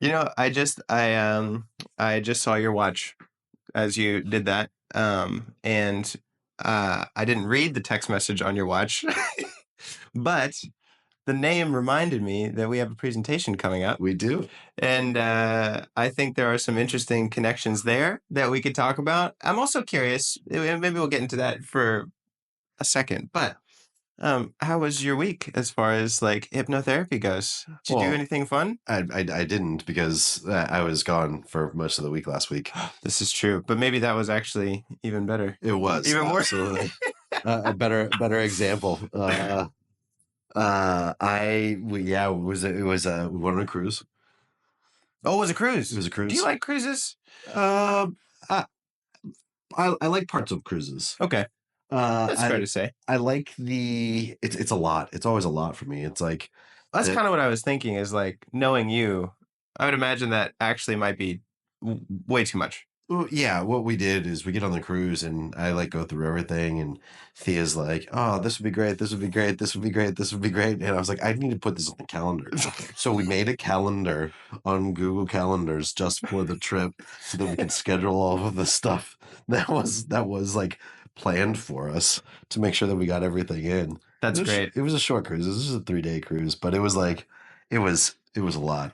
I just saw your watch as you did that. And I didn't read the text message on your watch, but the name reminded me that we have a presentation coming up. We do. And I think there are some interesting connections there that we could talk about. I'm also curious, maybe we'll get into that for a second, but how was your week as far as like hypnotherapy goes? Did you do anything fun? I didn't because I was gone for most of the week last week. This is true, but maybe that was actually even better. It was Even more. absolutely a better example. We went on a cruise. Oh, it was a cruise. It was a cruise. Do you like cruises? I like parts of cruises. Okay. That's fair to say. I like it's a lot. It's always a lot for me. It's like that's kind of what I was thinking is like knowing you, I would imagine that actually might be way too much. Well, yeah, what we did is we get on the cruise and I like go through everything and Thea's like, oh, this would be great, this would be great, this would be great, this would be great. And I was like, I need to put this on the calendar. So we made a calendar on Google Calendars just for the trip so that we could schedule all of the stuff that was like planned for us to make sure that we got everything in. That's great. It was a short cruise. This was a 3-day cruise, but it was like it was a lot.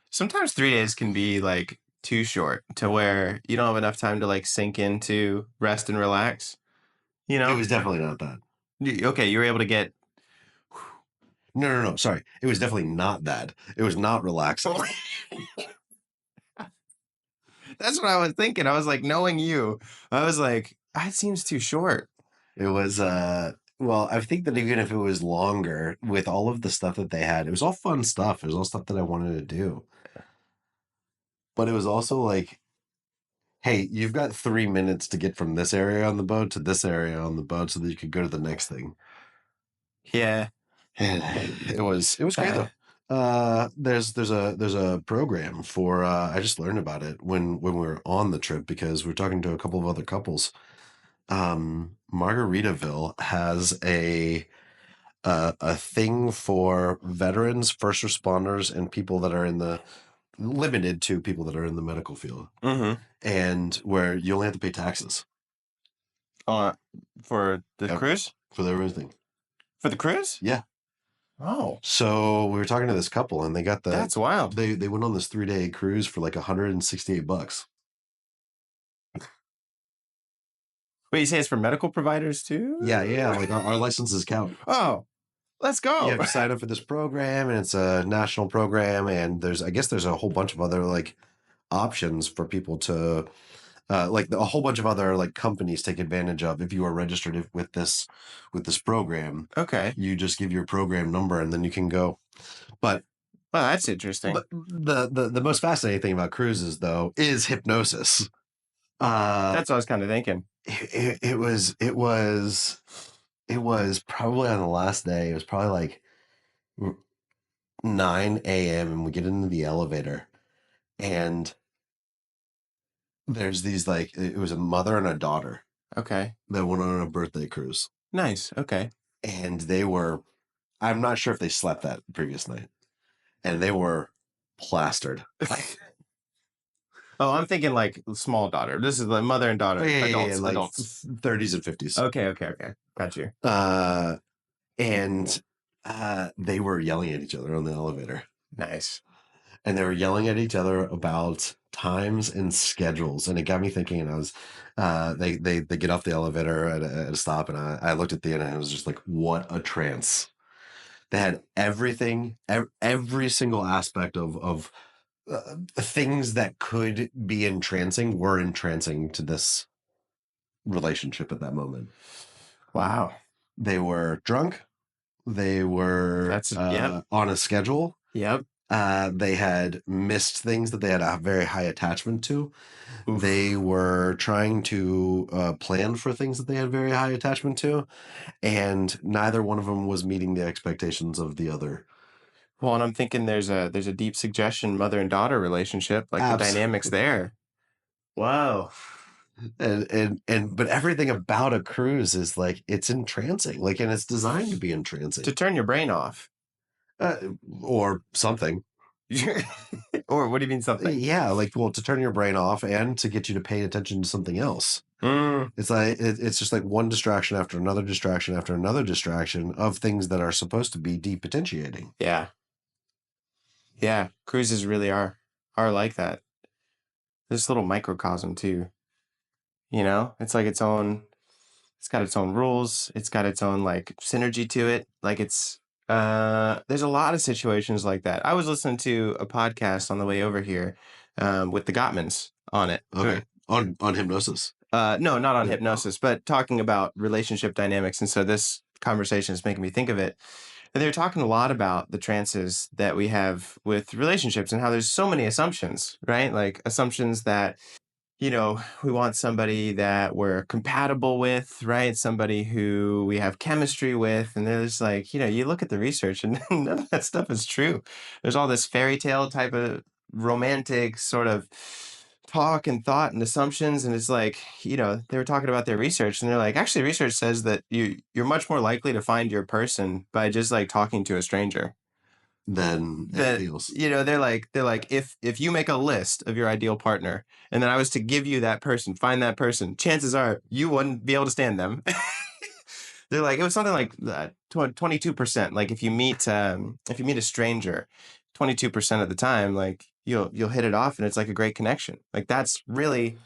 Sometimes 3 days can be like too short to where you don't have enough time to like sink into rest and relax. You know, it was definitely not that. Okay, you were able to get. No. Sorry, it was definitely not that. It was not relaxing. That's what I was thinking. I was like, knowing you, I was like, that seems too short. It was. Well, I think that even if it was longer, with all of the stuff that they had, it was all fun stuff. It was all stuff that I wanted to do. But it was also like, hey, you've got 3 minutes to get from this area on the boat to this area on the boat so that you could go to the next thing. Yeah. And it was great though. There's a program for I just learned about it when we were on the trip because we're talking to a couple of other couples. Margaritaville has a thing for veterans, first responders, and people that are in the limited to people that are in the medical field, and where you only have to pay taxes. For the cruise? For everything. For the cruise? Yeah. Oh. So we were talking to this couple, and they got that's wild. They went on this 3-day cruise for like $168. Wait, you say it's for medical providers too? Yeah. Like our licenses count. Oh. Let's go. You have to sign up for this program, and it's a national program, and I guess there's a whole bunch of other like options for people to like a whole bunch of other like companies take advantage of if you are registered with this program. Okay. You just give your program number and then you can go. But well, that's interesting. But the most fascinating thing about cruises though is hypnosis. That's what I was kind of thinking. It was probably on the last day. It was probably like 9 a.m. and we get into the elevator and there's these like, it was a mother and a daughter. Okay. That went on a birthday cruise. Nice. Okay. And they were, I'm not sure if they slept that previous night. And they were plastered. Oh, I'm thinking like small daughter. This is like mother and daughter. Adults, like adults. 30s and 50s. Okay. Got you. And they were yelling at each other on the elevator. Nice. And they were yelling at each other about times and schedules. And it got me thinking, and I was, they get off the elevator at a stop, and I looked at the end and I was just like, what a trance. They had everything, every single aspect of things that could be entrancing were entrancing to this relationship at that moment. Wow. They were drunk. They were on a schedule. Yep. They had missed things that they had a very high attachment to. Oof. They were trying to plan for things that they had very high attachment to, and neither one of them was meeting the expectations of the other. Well, and I'm thinking there's a deep suggestion mother and daughter relationship, like the dynamics there. Wow. But everything about a cruise is like it's entrancing, like, and it's designed to be entrancing to turn your brain off. Or something. Or what do you mean something? Yeah, like, well, to turn your brain off and to get you to pay attention to something else. Mm, It's like it's just like one distraction after another distraction after another distraction of things that are supposed to be depotentiating. yeah. Yeah. Cruises really are like that. This little microcosm too. It's like it's got its own rules. It's got its own like synergy to it. Like there's a lot of situations like that. I was listening to a podcast on the way over here, with the Gottmans on it. Okay. On hypnosis. No, not on Oh, hypnosis, but talking about relationship dynamics. And so this conversation is making me think of it. And they were talking a lot about the trances that we have with relationships and how there's so many assumptions, right? Like assumptions that we want somebody that we're compatible with, right? Somebody who we have chemistry with. And there's like, you look at the research and none of that stuff is true. There's all this fairy tale type of romantic sort of talk and thought and assumptions. And it's like, they were talking about their research and they're like, actually, research says that you're much more likely to find your person by just like talking to a stranger. then That anything else. they're like if you make a list of your ideal partner and then I was to give you that person, find that person, chances are you wouldn't be able to stand them. They're like it was something like 22%. Like if you meet a stranger 22% of the time, like you'll hit it off and it's like a great connection. Like that's really.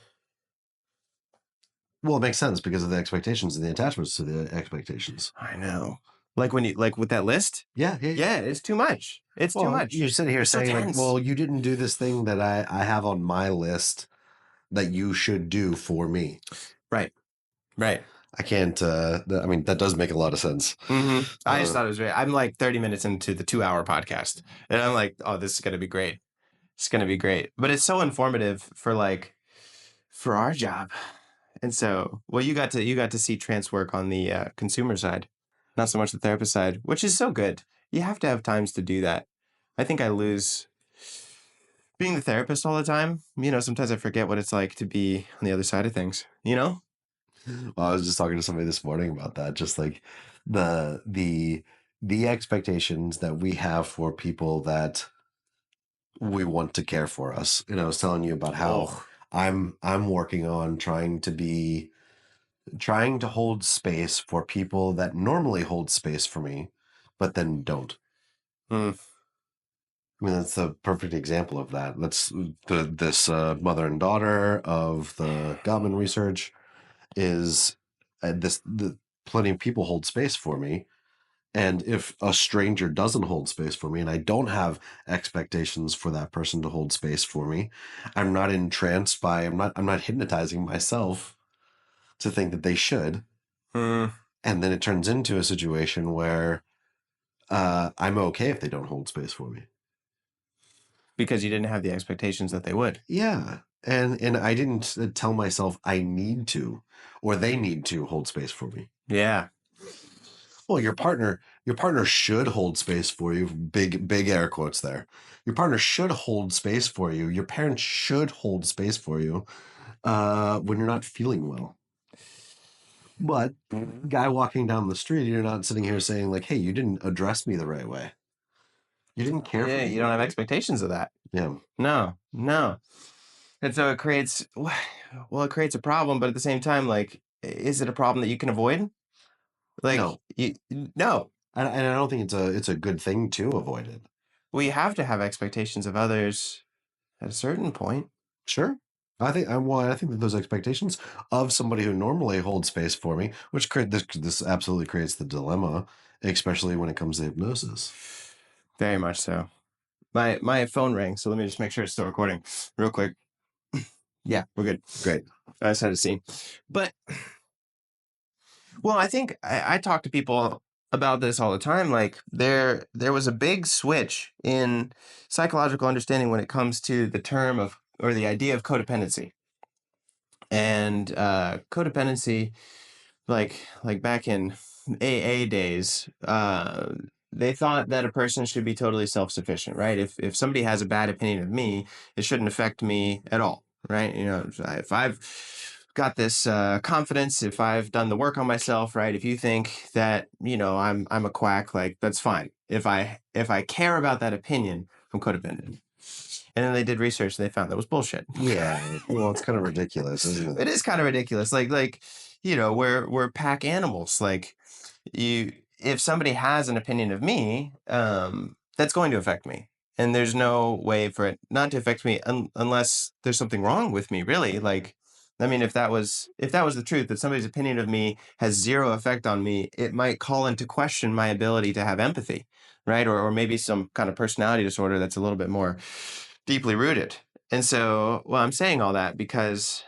Well, it makes sense because of the expectations and the attachments to the expectations. I know. Like when you like with that list. Yeah, yeah. Yeah, it's too much. It's too Well, much. you're sitting here It's so saying like, tense. well, you didn't do this thing that I have on my list that you should do for me. Right. Right. I can't. I mean, that does make a lot of sense. I just thought it was great. I'm like 30 minutes into the 2 hour podcast, and I'm like, oh, this is gonna be great. It's gonna be great. But it's so informative for our job. And so, well, you got to see trance work on the consumer side, not so much the therapist side, which is so good. You have to have times to do that. I think I lose being the therapist all the time. Sometimes I forget what it's like to be on the other side of things. Well, I was just talking to somebody this morning about that. Just like the the the expectations that we have for people that we want to care for us. And I was telling you about how Oh, I'm working on trying to hold space for people that normally hold space for me, but then don't. mm, I mean, that's a perfect example of that. That's this mother and daughter of the Gottman research is plenty of people hold space for me. And if a stranger doesn't hold space for me and I don't have expectations for that person to hold space for me, I'm not entranced by, I'm not hypnotizing myself to think that they should. mm, And then it turns into a situation where I'm okay if they don't hold space for me. because you didn't have the expectations that they would. Yeah. And I didn't tell myself I need to or they need to hold space for me. Yeah. Well, your partner should hold space for you. Big air quotes there. Your partner should hold space for you. Your parents should hold space for you when you're not feeling well. But guy walking down the street, you're not sitting here saying like, "Hey, you didn't address me the right way. You didn't care for Yeah, me you the don't right have way." expectations of that. Yeah. No, no. And so it creates, well, it creates a problem, but at the same time, like, is it a problem that you can avoid? Like, No, no. and I don't think it's a good thing to avoid it. We have to have expectations of others at a certain point. Sure. I think that those expectations of somebody who normally holds space for me, which this absolutely creates the dilemma, especially when it comes to hypnosis. Very much so. My phone rang, so let me just make sure it's still recording real quick. Yeah, we're good. Great. I just had to see. But, well, I think I talk to people about this all the time. Like, there was a big switch in psychological understanding when it comes to the term of, or the idea of codependency. And codependency, like back in AA days, they thought that a person should be totally self-sufficient, right? If somebody has a bad opinion of me, it shouldn't affect me at all, right? If I've got this confidence, if I've done the work on myself, right? If you think that I'm a quack, like that's fine. If I care about that opinion, I'm codependent. And then they did research and they found that was bullshit. Yeah, well, it's kind of ridiculous, isn't It it? is kind of ridiculous. We're pack animals. Like you, if somebody has an opinion of me, that's going to affect me. And there's no way for it not to affect me unless there's something wrong with me, really. Like, I mean, if that was the truth, that somebody's opinion of me has zero effect on me, it might call into question my ability to have empathy, right? Or maybe some kind of personality disorder that's a little bit more deeply rooted. And so, well, I'm saying all that because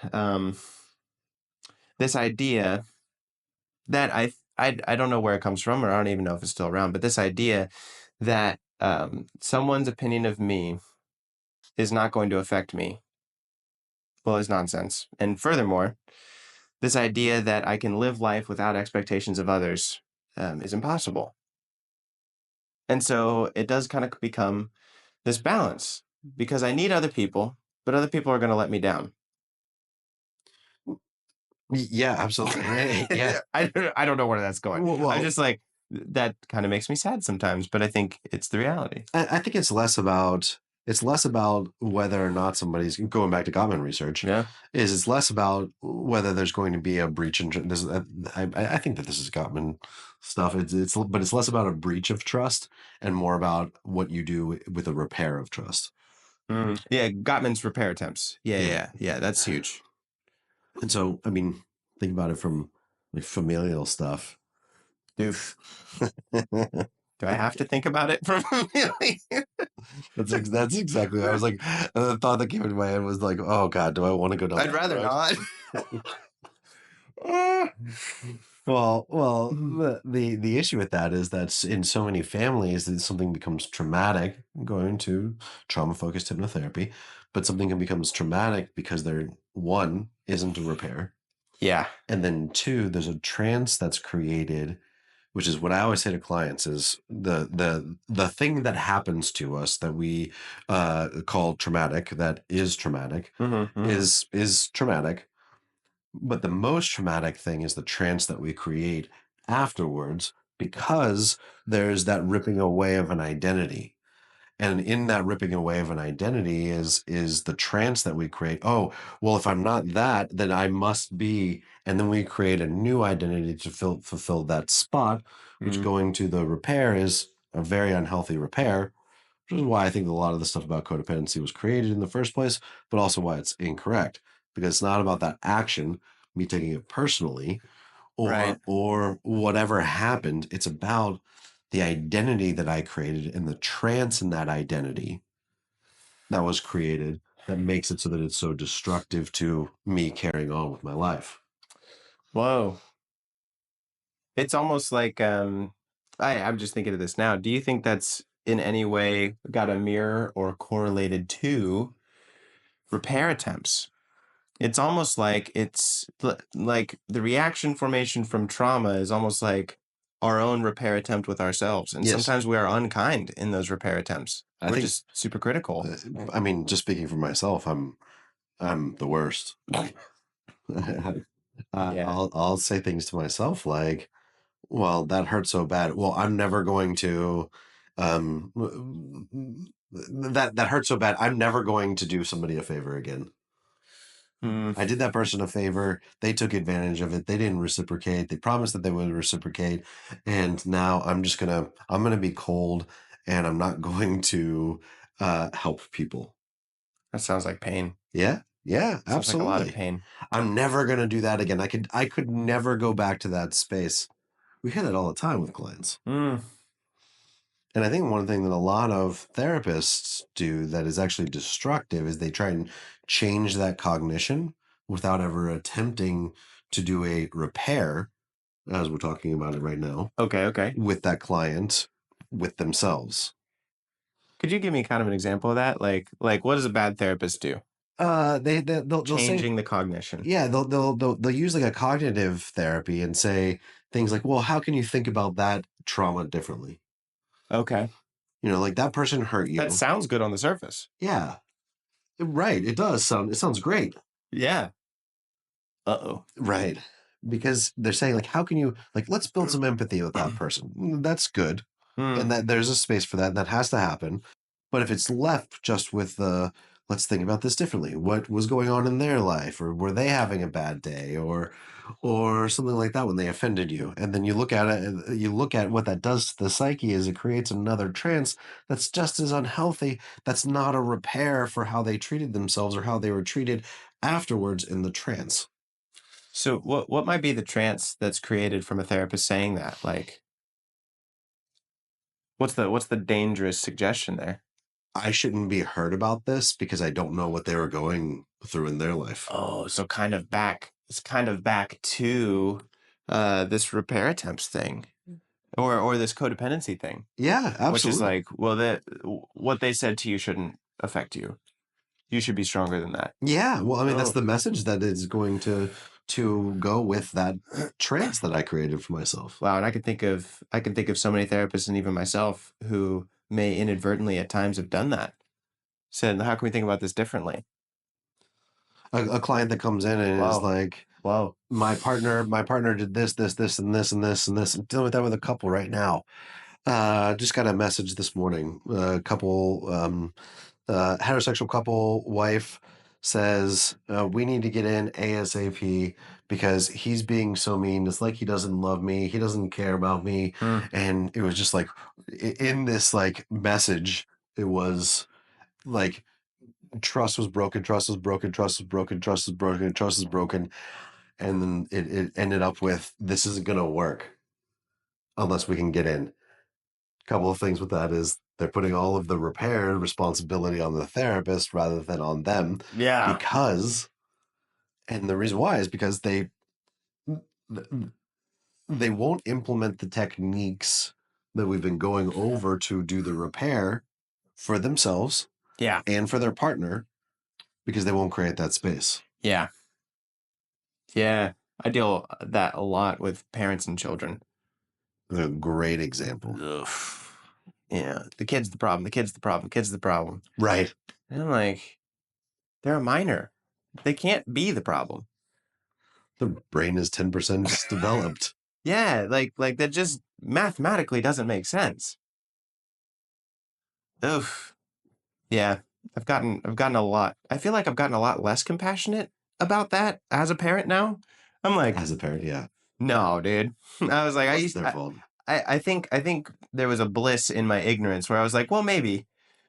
this idea that I don't know where it comes from, or I don't even know if it's still around, but this idea that someone's opinion of me is not going to affect me, well, is nonsense. And furthermore, this idea that I can live life without expectations of others is impossible. And so it does kind of become this balance because I need other people, but other people are going to let me down. Yeah, absolutely. Yeah. I don't know where that's going. I'm Well, just like, that kind of makes me sad sometimes, but I think it's the reality. I think it's less about whether or not somebody's going back to Gottman research. Yeah. It's less about whether there's going to be a breach in this. I think that this is Gottman stuff. But it's less about a breach of trust and more about what you do with a repair of trust. Yeah, Gottman's repair attempts. Yeah, Yeah. yeah, yeah. That's huge. And so, I mean, think about it from like familial stuff. Doof. Do I have to think about it for really? That's exactly. I was like, the thought that came into my head was like, oh God, do I want to go down I'd that rather road? not. Well, the issue with that is that in so many families, that something becomes traumatic. Going to trauma focused hypnotherapy, but something can becomes traumatic because there one isn't a repair, Yeah. and then two, there's a trance that's created, which is what I always say to clients is the thing that happens to us that we call traumatic, that is traumatic, Mm-hmm. is traumatic. But the most traumatic thing is the trance that we create afterwards because there's that ripping away of an identity. And in that ripping away of an identity is the trance that we create. Oh, well, if I'm not that, then I must be. And then we create a new identity to fulfill that spot, which Mm. going to the repair is a very unhealthy repair, which is why I think a lot of the stuff about codependency was created in the first place, but also why it's incorrect. Because it's not about that action, me taking it personally, Right. or whatever happened. It's about the identity that I created and the trance in that identity that was created that makes it so that it's so destructive to me carrying on with my life. Whoa. It's almost like I'm just thinking of this now. Do you think that's in any way got a mirror or correlated to repair attempts? It's almost like like the reaction formation from trauma is almost like our own repair attempt with ourselves. And Yes, sometimes we are unkind in those repair attempts. I We're think. just super critical. uh, I mean, just speaking for myself, I'm the worst. Yeah. I'll say things to myself like, well, that hurt so bad. Well, I'm never going to that hurt so bad. I'm never going to do somebody a favor again. Mm, I did that person a favor. They took advantage of it. They didn't reciprocate. They promised that they would reciprocate. And now I'm gonna be cold and I'm not going to help people. that sounds like pain. Yeah. Yeah, Sounds like a lot of absolutely. pain. I'm never gonna do that again. I could never go back to that space. We hear that all the time with clients. Mm, And I think one thing that a lot of therapists do that is actually destructive is they try and change that cognition without ever attempting to do a repair, as we're talking about it right now, okay, okay. with that client, with themselves. Could you give me kind of an example of that? Like what does a bad therapist do? They'll say, Changing the cognition. yeah, they'll use like a cognitive therapy and say things like, well, how can you think about that trauma differently? Okay. Like that person hurt That you. sounds good on the surface. Yeah, right. It sounds great. Yeah. Uh-oh. Right. Because they're saying, like, how can you, like, let's build some empathy with that person. That's good. Hmm. And that there's a space for that. That has to happen. But if it's left just with the, let's think about this differently. What was going on in their life, or were they having a bad day, or something like that when they offended you? And then you look at it, and you look at what that does to the psyche is it creates another trance that's just as unhealthy. That's not a repair for how they treated themselves or how they were treated afterwards in the trance. So what might be the trance that's created from a therapist saying that? Like, what's the dangerous suggestion there? I shouldn't be heard about this because I don't know what they were going through in their life. Oh, so it's kind of back to this repair attempts thing, or this codependency thing, Yeah, which is absolutely. like, well, that what they said to you shouldn't affect you. You should be stronger than that. Yeah, well, I mean, that's Oh, the message that is going to go with that trance that I created for myself. wow. And I can think of so many therapists and even myself who may inadvertently at times have done that. Said, how can we think about this differently? A client that comes in and is Wow. like, Wow. my partner did this, and this, and this, and this. I'm dealing with that with a couple right now. Just got a message this morning. A couple, heterosexual couple, wife says, we need to get in ASAP because he's being so mean. It's like he doesn't love me. He doesn't care about me. Mm. And it was just like in this like message, it was like trust was broken, trust was broken, trust was broken, trust was broken, trust is broken. And then it ended up with this isn't going to work unless we can get in. Couple of things with that is they're putting all of the repair responsibility on the therapist rather than on them Yeah. because and the reason why is because they won't implement the techniques that we've been going over to do the repair for themselves Yeah. and for their partner because they won't create that space. Yeah. Yeah. I deal that a lot with parents and children. They're a great example. Ugh. Yeah. The kid's the problem. The kid's the problem. The kid's the problem. Right. And I'm like, they're a minor. They can't be the problem. The brain is 10% developed. Yeah, like that just mathematically doesn't make sense. Oof. Yeah. I've gotten a lot. I feel like I've gotten a lot less compassionate about that as a parent now. I'm like, As a parent, yeah. no, dude. I was like, Well, it's their fault. I think there was a bliss in my ignorance where I was like, well, maybe.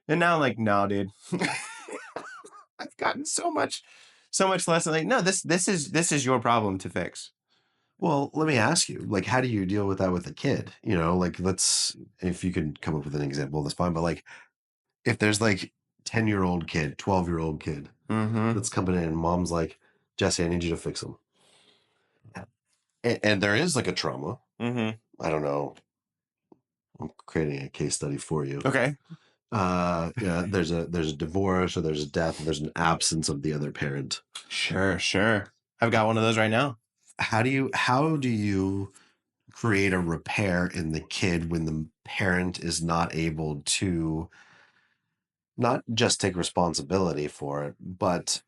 And now I'm like, no, dude. I've gotten so much less. Like, no, this is your problem to fix. Well, let me ask you, like, how do you deal with that with a kid? Like, let's, if you could come up with an example, that's fine. But like, if there's like 10-year-old kid, 12-year-old kid Mm-hmm. that's coming in, and mom's like, Jesse, I need you to fix him. And there is like a trauma. Mm-hmm. I don't know. I'm creating a case study for you. Okay. Yeah, there's a divorce or there's a death, or there's an absence of the other parent. Sure, sure. I've got one of those right now. How do you create a repair in the kid when the parent is not able to not just take responsibility for it, but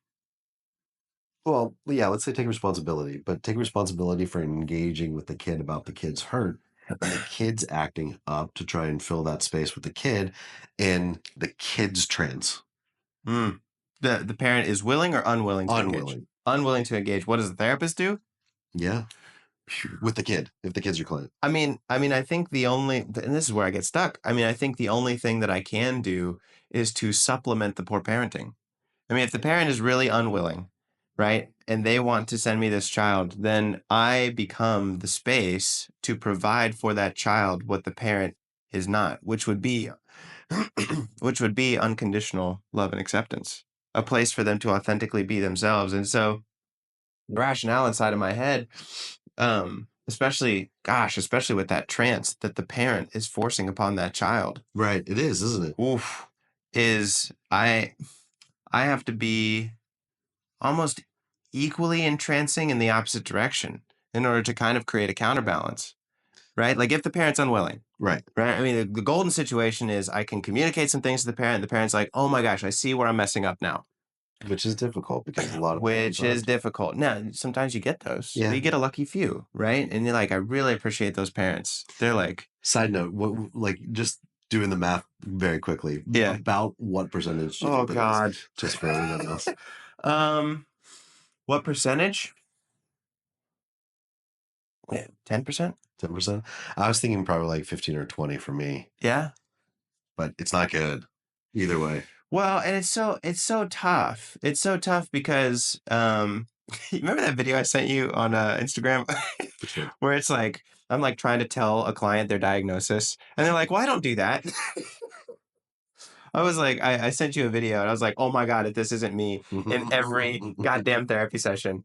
well, yeah, let's say take responsibility, but take responsibility for engaging with the kid about the kid's hurt and the kid's acting up to try and fill that space with the kid and the kid's trance. Mm. The parent is willing or unwilling to engage? Unwilling. Unwilling to engage. What does the therapist do? Yeah. With the kid, if the kid's your client. I think the only, and this is where I get stuck. I think the only thing that I can do is to supplement the poor parenting. If the parent is really unwilling, right, and they want to send me this child, then I become the space to provide for that child what the parent is not, which would be, which would be unconditional love and acceptance, a place for them to authentically be themselves. And so, the rationale inside of my head, especially with that trance that the parent is forcing upon that child, Right. It is, isn't it? oof, is I have to be almost equally entrancing in the opposite direction in order to kind of create a counterbalance, right? Like if the parent's unwilling, Right. right? The golden situation is I can communicate some things to the parent. The parent's like, oh my gosh, I see where I'm messing up now, Which is difficult because a lot of parents which is aren't. difficult. Now, sometimes you get those. Yeah. You get a lucky few, right? And you're like, I really appreciate those parents. They're like, Side note, what like just doing the math very quickly. Yeah. About what percentage do you Oh think that is? God. Just for everyone else. um, what percentage? 10%? 10%. I was thinking probably like 15 or 20 for me, Yeah. but it's not good either way. Well, and it's so tough. It's so tough because you remember that video I sent you on Instagram Which one? where it's like I'm like trying to tell a client their diagnosis and they're like, "Well, I don't do that." I was like, I sent you a video and I was like, "Oh my God, if this isn't me in every goddamn therapy session."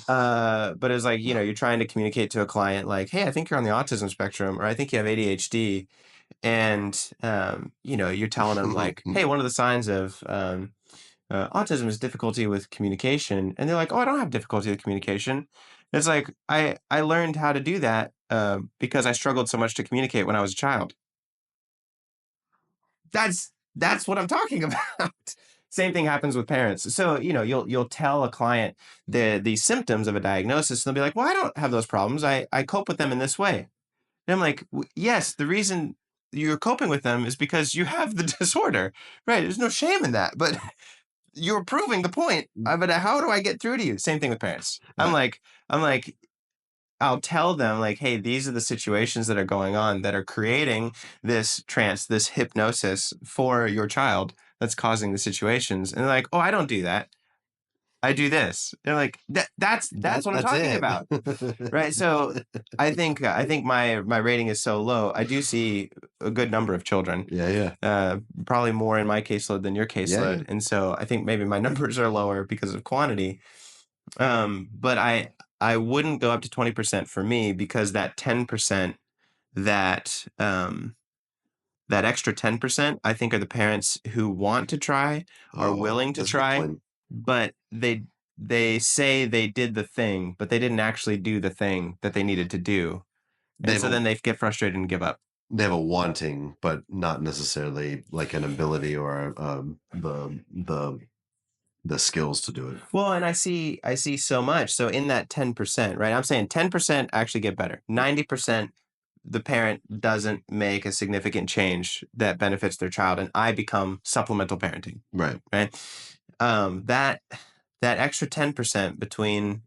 But it was like, you're trying to communicate to a client like, "Hey, I think you're on the autism spectrum, or I think you have ADHD." And you're telling them like, "Hey, one of the signs of autism is difficulty with communication," and they're like, "Oh, I don't have difficulty with communication." It's like I learned how to do that because I struggled so much to communicate when I was a child. That's what I'm talking about. Same thing happens with parents. So you'll tell a client the symptoms of a diagnosis, and they'll be like, "Well, I don't have those problems. I cope with them in this way." And I'm like, Yes, the reason you're coping with them is because you have the disorder, right? There's no shame in that, but you're proving the point. But how do I get through to you? Same thing with parents. Uh, I'm like, I'll tell them like, hey, these are the situations that are going on that are creating this trance, this hypnosis for your child that's causing the situations. And they're like, oh, I don't do that. I do this. They're like, that's what I'm that's talking it. about. Right. So I think my rating is so low. I do see a good number of children, Yeah, yeah. probably more in my caseload than your Yeah, yeah. caseload, and so I think maybe my numbers are lower because of quantity. But I wouldn't go up to 20% for me because that 10% that that extra 10% I think are the parents who want to try, are Oh, willing to that's a good try, point. but they say they did the thing, but they didn't actually do the thing that they needed to do. They And have so a then they get frustrated and give up. they have a wanting, but not necessarily like an ability or the skills to do it. Well, and I see so much. So in that 10%, right? I'm saying 10% actually get better. 90% the parent doesn't make a significant change that benefits their child, and I become supplemental parenting, Right. right? That extra 10% between,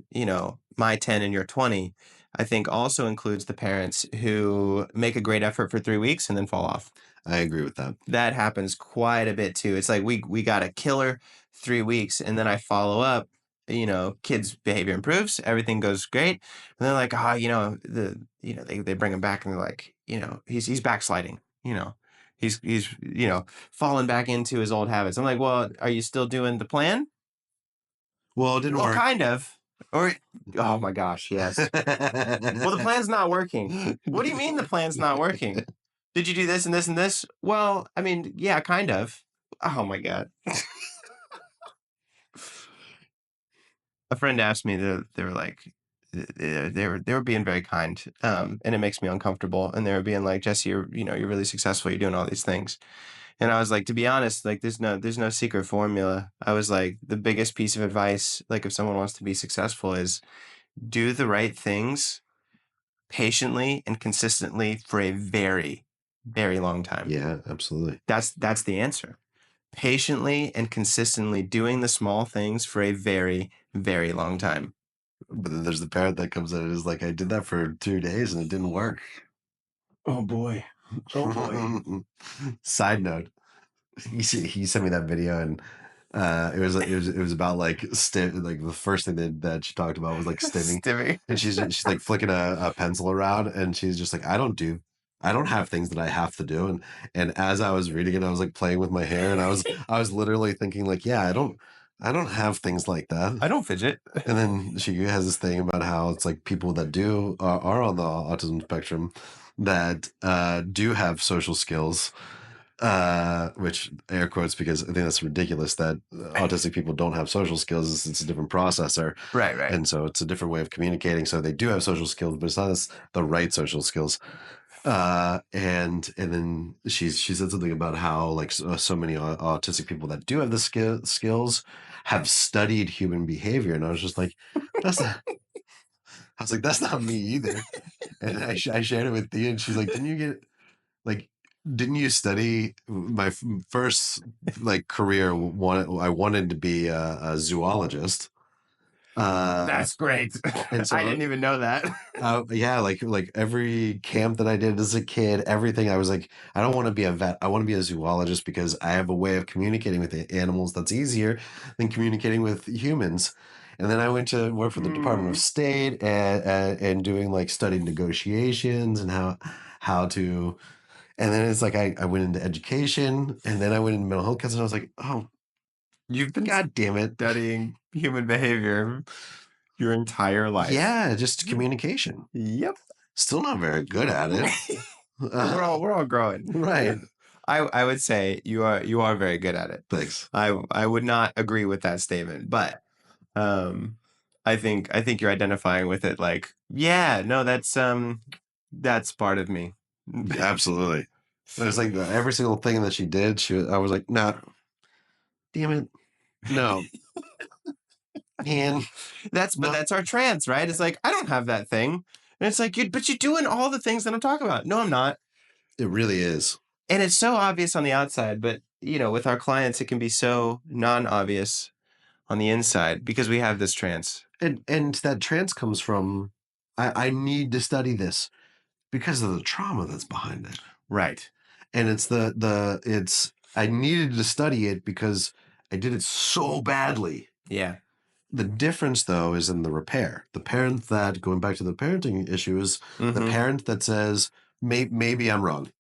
my 10 and your 20, I think also includes the parents who make a great effort for 3 weeks and then fall off. I agree with that. That happens quite a bit too. It's like we got a killer 3 weeks, and then I follow up. Kids' behavior improves, everything goes great, and they're like, they bring him back, and they're like, he's backsliding. He's falling back into his old habits. I'm like, well, are you still doing the plan? Well, it didn't Well, work. kind of. Or, oh my gosh, yes. Well, the plan's not working. What do you mean the plan's not working? Did you do this and this and this? Well, I mean, yeah, kind of. Oh my God. A friend asked me, they were like, they were being very kind, and it makes me uncomfortable. And they were being like, Jesse, you're really successful. You're doing all these things. And I was like, to be honest, like there's no secret formula. I was like, the biggest piece of advice, like if someone wants to be successful, is do the right things patiently and consistently for a very, very long time. Yeah, absolutely. That's the answer. Patiently and consistently doing the small things for a very, very long time. But then there's the parent that comes in and is like, I did that for 2 days and it didn't work. Oh boy. Oh boy. Side note, he sent me that video and it was about like like the first thing that she talked about was like stimming, Stimmy. and she's like flicking a pencil around and she's just like, I don't have things that I have to do. And as I was reading it, I was like playing with my hair and I was literally thinking like, yeah, I don't have things like that. I don't fidget. And then she has this thing about how it's like people that are on the autism spectrum that do have social skills, which air quotes because I think that's ridiculous that autistic people don't have social skills. It's a different processor, Right, right. and so it's a different way of communicating. So they do have social skills, but it's not the right social skills. And then she said something about how like so many autistic people that do have the skills have studied human behavior, and I was just like, that's not. I was like, that's not me either. And I shared it with Thea, and she's like, didn't you get like? Didn't you study my first like career? I wanted to be a zoologist. Uh, That's great. and I so didn't even know that. yeah, like every camp that I did as a kid, everything I was like, I don't want to be a vet. I want to be a zoologist because I have a way of communicating with the animals that's easier than communicating with humans. And then I went to work for the Department of Mm. State and doing like studying negotiations and how to. And then it's like I went into education and then I went into mental health because I was like, oh You've been God damn it. studying human behavior your entire life. Yeah, just communication. Yep. Still not very good at it. We're all growing. Right. I would say you are very good at it. Thanks. I would not agree with that statement, but um I think you're identifying with it like, yeah, no, that's part of me. Absolutely. It was like every single thing that she did, I was like, nah, damn it. No. Man. But No. that's our trance, right? It's like, I don't have that thing. And it's like, but you're doing all the things that I'm talking about. No, I'm not. It really is. And it's so obvious on the outside, but with our clients, it can be so non-obvious on the inside because we have this trance. And that trance comes from I need to study this because of the trauma that's behind it. Right. And it's it's I needed to study it because I did it so badly. Yeah. The difference, though, is in the repair. The parent that, going back to the parenting issue, is the Mm-hmm. parent that says, maybe I'm wrong.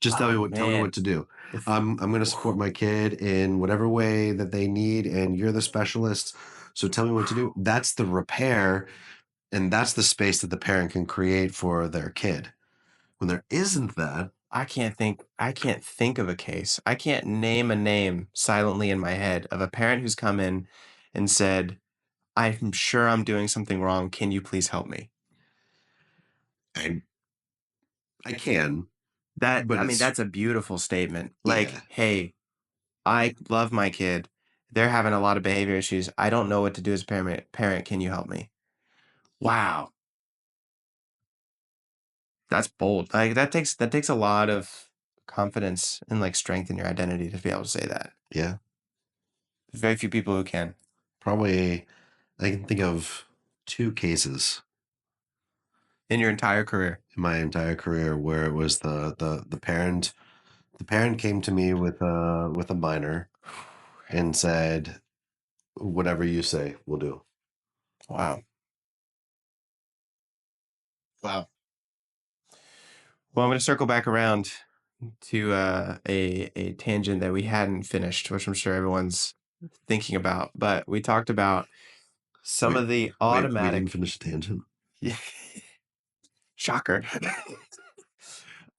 Just Oh tell me man. what to do. If I'm going to support my kid in whatever way that they need, and you're the specialist. So tell me what to do. That's the repair, and that's the space that the parent can create for their kid. When there isn't that, I can't think of a case. I can't name a name silently in my head of a parent who's come in and said, I'm sure I'm doing something wrong. Can you please help me? I I can, That but I mean, it's that's a beautiful statement. Like, yeah, hey, I love my kid. They're having a lot of behavior issues. I don't know what to do as a parent. Can you help me? Wow. That's bold. Like that takes a lot of confidence and like strength in your identity to be able to say that. yeah. There's very few people who can. Probably I can think of two cases In your entire career. in my entire career where it was the parent came to me with a minor and said, whatever you say, we'll do. Wow. Wow. Well, I'm going to circle back around to a tangent that we hadn't finished, which I'm sure everyone's thinking about. But we talked about some Wait, of the we didn't automatic. finish the tangent. Shocker.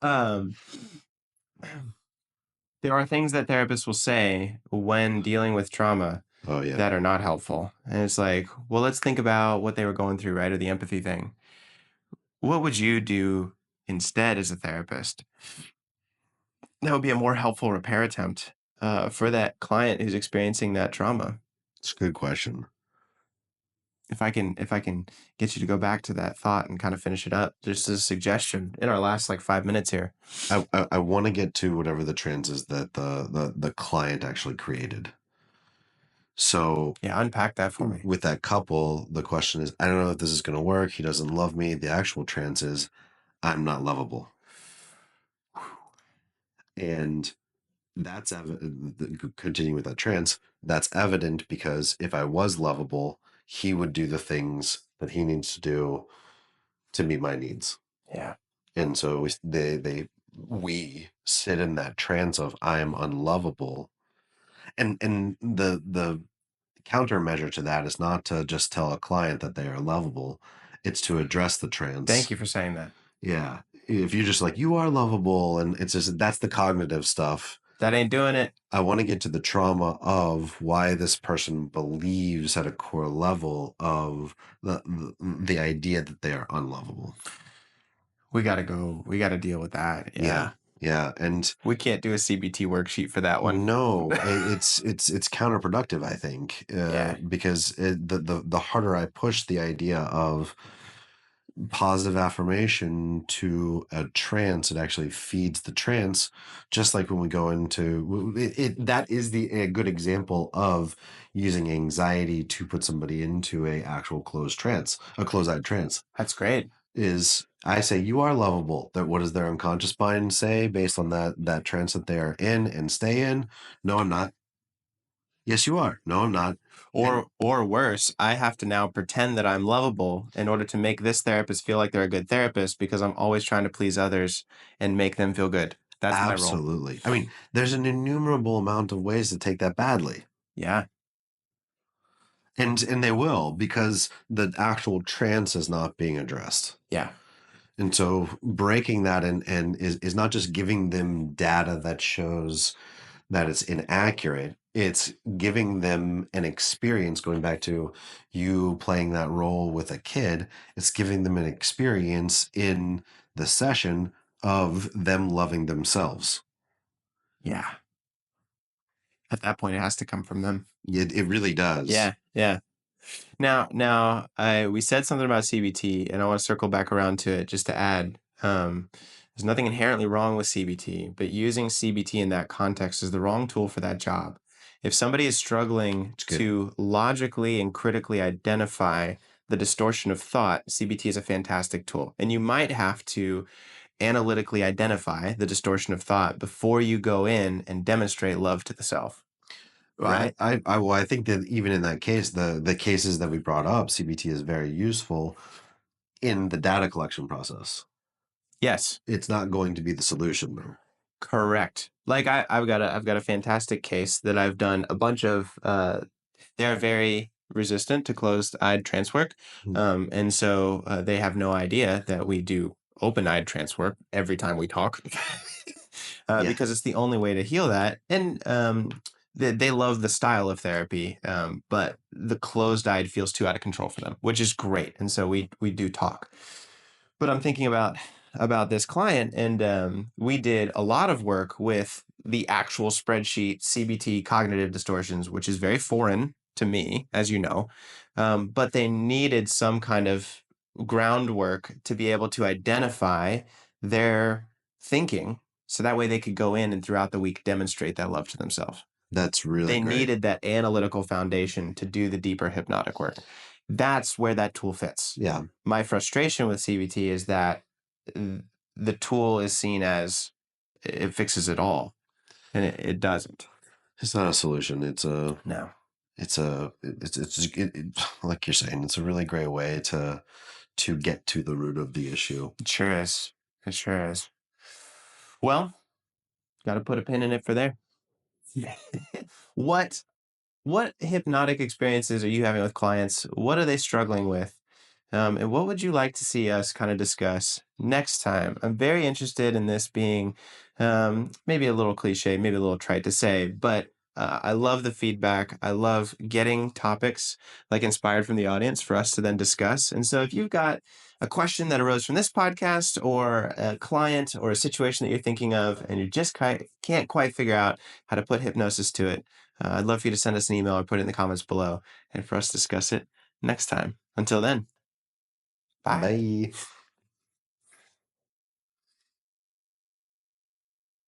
um, there are things that therapists will say when dealing with trauma Oh yeah. that are not helpful. And it's like, well, let's think about what they were going through, right? Or the empathy thing. What would you do instead as a therapist? That would be a more helpful repair attempt for that client who's experiencing that trauma. It's a good question. If I can get you to go back to that thought and kind of finish it up, just as a suggestion in our last like 5 minutes here. I want to get to whatever the trends is that the client actually created. So Yeah, unpack that for me. with that couple, the question is, I don't know if this is going to work. He doesn't love me. The actual trans is, I'm not lovable. And that's evident. Continuing with that trans, that's evident because if I was lovable, he would do the things that he needs to do to meet my needs. Yeah. And so we sit in that trance of I am unlovable. And the countermeasure to that is not to just tell a client that they are lovable. It's to address the Thank trance. you for saying that. Yeah. If you're just like, you are lovable, and it's just that's the cognitive stuff. That ain't doing it. I want to get to the trauma of why this person believes at a core level of the idea that they are unlovable. We gotta go. We gotta deal with that. Yeah. Yeah. Yeah. And We can't do a CBT worksheet for that one. no, it's counterproductive, I think, Yeah. because the harder I push the idea of positive affirmation to a trance, it actually feeds the trance. Just like when we go into that is a good example of using anxiety to put somebody into a actual closed trance, a closed-eyed trance. That's great. Is I say you are lovable. That what does their unconscious mind say based on that trance that they are in and stay in? No, I'm not. Yes, you are. No, I'm not. And Or worse, I have to now pretend that I'm lovable in order to make this therapist feel like they're a good therapist because I'm always trying to please others and make them feel good. That's my role. absolutely. I mean, there's an innumerable amount of ways to take that badly. Yeah. And they will because the actual trance is not being addressed. Yeah. And so breaking that and is not just giving them data that shows that it's inaccurate. It's giving them an experience, going back to you playing that role with a kid. It's giving them an experience in the session of them loving themselves. Yeah. At that point, it has to come from them. It really does. Yeah. Yeah. Now, we said something about CBT, and I want to circle back around to it just to add. There's nothing inherently wrong with CBT, but using CBT in that context is the wrong tool for that job. If somebody is struggling It's good. to logically and critically identify the distortion of thought, CBT is a fantastic tool. And you might have to analytically identify the distortion of thought before you go in and demonstrate love to the self, Well, right? well, I think that even in that case, the cases that we brought up, CBT is very useful in the data collection process. Yes. It's not going to be the solution, though. Correct. Like I've got a fantastic case that I've done a bunch of. They're very resistant to closed-eyed trance work, Mhm. and so they have no idea that we do open-eyed trance work every time we talk, Yeah, because it's the only way to heal that. And they love the style of therapy, but the closed-eyed feels too out of control for them, which is great. And so we do talk. But I'm thinking about this client, and we did a lot of work with the actual spreadsheet CBT cognitive distortions, which is very foreign to me, as you know. But they needed some kind of groundwork to be able to identify their thinking, so that way they could go in and throughout the week demonstrate that love to themselves. that's really They great. needed that analytical foundation to do the deeper hypnotic work. That's where that tool fits. Yeah, My frustration with CBT is that the tool is seen as it fixes it all, and it doesn't. it's not a solution. No, Like you're saying, it's a really great way to get to the root of the issue. it sure is. It sure is. Well, got to put a pin in it for there. Yeah. what what hypnotic experiences are you having with clients? What are they struggling with? And what would you like to see us kind of discuss next time? I'm very interested in this being maybe a little cliche, maybe a little trite to say, but I love the feedback. I love getting topics like inspired from the audience for us to then discuss. And so if you've got a question that arose from this podcast or a client or a situation that you're thinking of and you just can't quite figure out how to put hypnosis to it, I'd love for you to send us an email or put it in the comments below and for us to discuss it next time. Until then. Bye. Bye.